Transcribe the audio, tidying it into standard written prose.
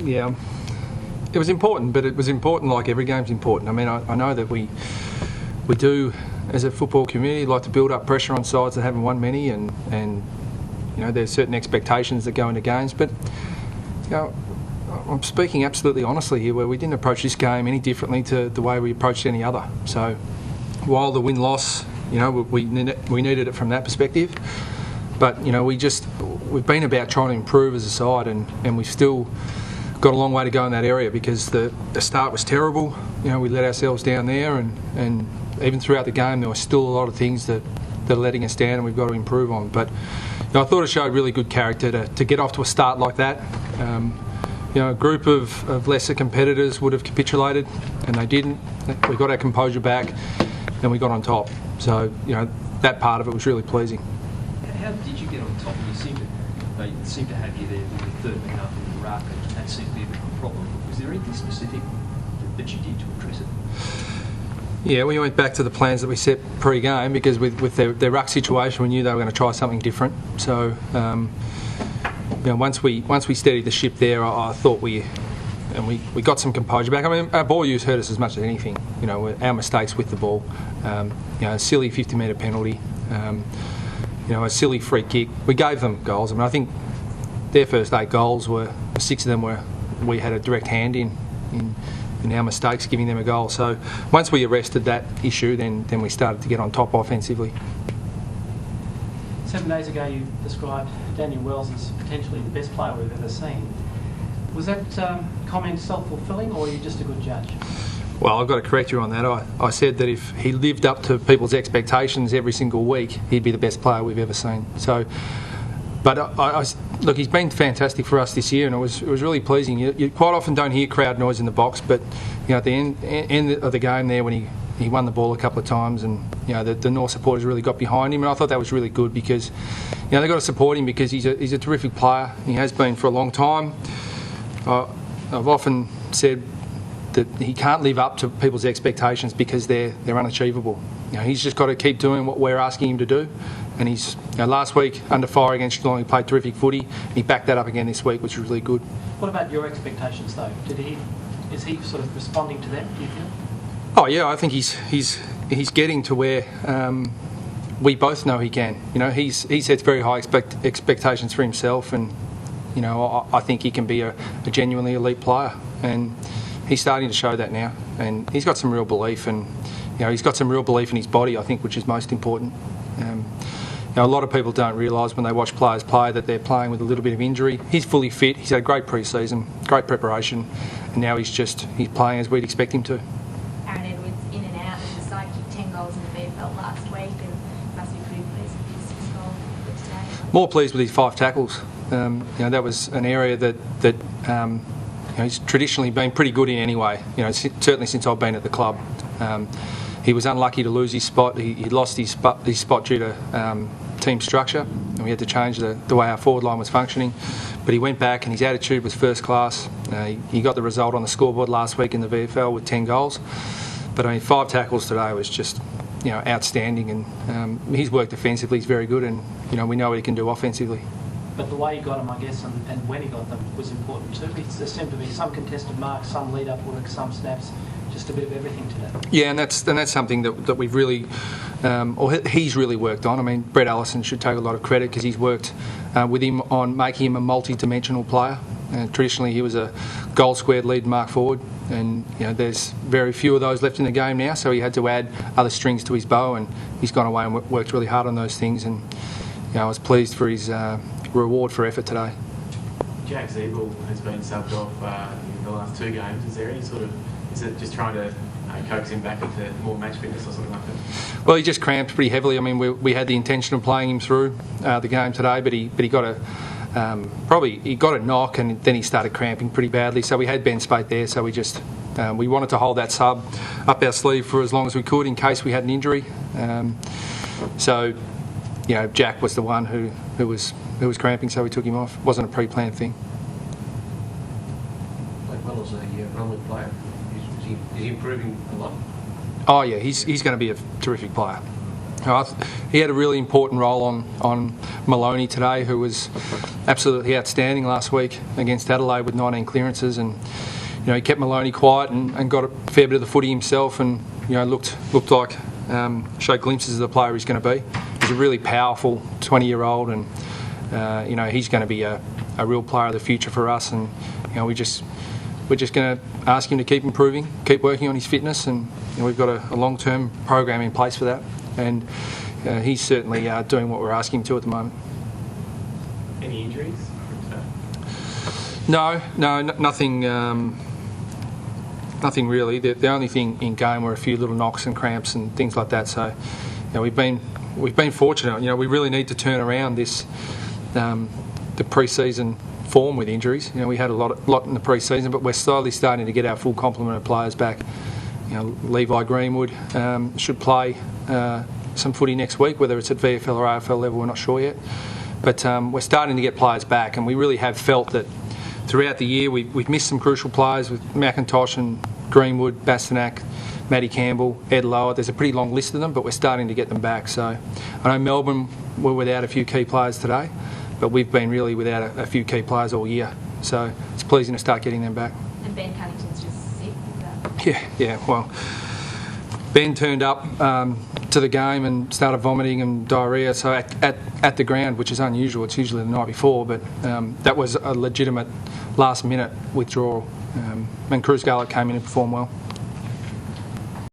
Yeah, it was important, but it was important like every game's important. I mean, I know that we do, as a football community, like to build up pressure on sides that haven't won many, and you know, there's certain expectations that go into games. But you know, I'm speaking absolutely honestly here, where we didn't approach this game any differently to the way we approached any other. So while the win-loss, you know, we needed it from that perspective, but you know, we've been about trying to improve as a side, and we've still got a long way to go in that area, because the start was terrible. You know, we let ourselves down there, and even throughout the game there were still a lot of things that are letting us down and we've got to improve on. But you know, I thought it showed really good character to get off to a start like that. You know, a group of lesser competitors would have capitulated, and they didn't. We got our composure back and we got on top. So you know, that part of it was really pleasing. How did you get on top? They seem to have you there with the third man up in the ruck, and that seemed to be a bit of a problem. Was there anything specific that you did to address it? Yeah, we went back to the plans that we set pre-game, because with their ruck situation, we knew they were going to try something different. So, you know, once we steadied the ship there, I thought we got some composure back. I mean, our ball use hurt us as much as anything. You know, our mistakes with the ball. You know, a silly 50-metre penalty. You know, a silly free kick. We gave them goals. I mean, I think their first 8 goals were 6 of them we had a direct hand in our mistakes, giving them a goal. So once we arrested that issue, then we started to get on top offensively. 7 days ago, you described Daniel Wells as potentially the best player we've ever seen. Was that comment self-fulfilling, or are you just a good judge? Well, I've got to correct you on that. I said that if he lived up to people's expectations every single week, he'd be the best player we've ever seen. So, but look, he's been fantastic for us this year, and it was really pleasing. You quite often don't hear crowd noise in the box, but you know, at the end of the game there, when he won the ball a couple of times, and you know, the North supporters really got behind him, and I thought that was really good, because you know, they've got to support him, because he's a terrific player. He has been for a long time. I've often said that he can't live up to people's expectations because they're unachievable. You know, he's just got to keep doing what we're asking him to do. And he's, you know, last week under fire against Geelong, he played terrific footy. He backed that up again this week, which was really good. What about your expectations, though? Is he sort of responding to them, do you feel? Oh yeah, I think he's getting to where we both know he can. You know, he sets very high expectations for himself, and you know, I think he can be a genuinely elite player, and he's starting to show that now. And he's got some real belief, and you know, he's got some real belief in his body, I think, which is most important. You know, a lot of people don't realise when they watch players play that they're playing with a little bit of injury. He's fully fit. He's had a great pre-season, great preparation, and now he's playing as we'd expect him to. Aaron Edwards in and out, and the side kicked 10 goals in the AFL last week, and must be pretty pleased with his 6 goals today. More pleased with his 5 tackles. You know, that was an area that you know, he's traditionally been pretty good in anyway. You know, certainly since I've been at the club. He was unlucky to lose his spot. He lost his spot due to team structure, and we had to change the way our forward line was functioning. But he went back, and his attitude was first class. He got the result on the scoreboard last week in the VFL with 10 goals. But I mean, 5 tackles today was just, you know, outstanding. And his work defensively is very good, and you know, we know what he can do offensively. But the way he got them, I guess, and when he got them was important too. There seemed to be some contested marks, some lead-up work, some snaps, just a bit of everything today. Yeah, and that's something that we've really, or he's really worked on. I mean, Brett Allison should take a lot of credit, because he's worked with him on making him a multi-dimensional player. Traditionally, he was a goal-squared lead mark forward, and you know, there's very few of those left in the game now, so he had to add other strings to his bow, and he's gone away and worked really hard on those things. And you know, I was pleased for his reward for effort today. Jack Zeeble has been subbed off in the last 2 games. Is there any sort of, is it just trying to coax him back into more match fitness or something like that? Well, he just cramped pretty heavily. I mean, we had the intention of playing him through the game today, but he got a knock, and then he started cramping pretty badly. So we had Ben Spate there, so we wanted to hold that sub up our sleeve for as long as we could in case we had an injury. So you know, Jack was the one who was cramping, so we took him off. It wasn't a pre-planned thing. Like well as a Bromley player, is he improving a lot? Oh yeah, he's going to be a terrific player. He had a really important role on Maloney today, who was absolutely outstanding last week against Adelaide with 19 clearances, and he kept Maloney quiet and got a fair bit of the footy himself, and looked like showed glimpses of the player he's going to be. He's a really powerful 20-year-old, and he's going to be a real player of the future for us, and we're just going to ask him to keep improving, keep working on his fitness, and we've got a long-term program in place for that. And he's certainly doing what we're asking him to at the moment. Any injuries? No, nothing. Nothing really. The only thing in game were a few little knocks and cramps and things like that. So, we've been fortunate. We really need to turn around this the pre-season form with injuries. We had a lot in the pre-season, but we're slowly starting to get our full complement of players back. Levi Greenwood should play some footy next week, whether it's at VFL or AFL level, we're not sure yet. But we're starting to get players back, and we really have felt that throughout the year we've missed some crucial players with McIntosh and Greenwood, Bastanak, Matty Campbell, Ed Lower. There's a pretty long list of them, but we're starting to get them back. So I know Melbourne were without a few key players today, but we've been really without a few key players all year. So it's pleasing to start getting them back. And Ben Cunnington's just sick with that. Yeah. Well, Ben turned up to the game and started vomiting and diarrhoea. So at the ground, which is unusual. It's usually the night before, but that was a legitimate last-minute withdrawal. And Cruz Garlick came in and performed well.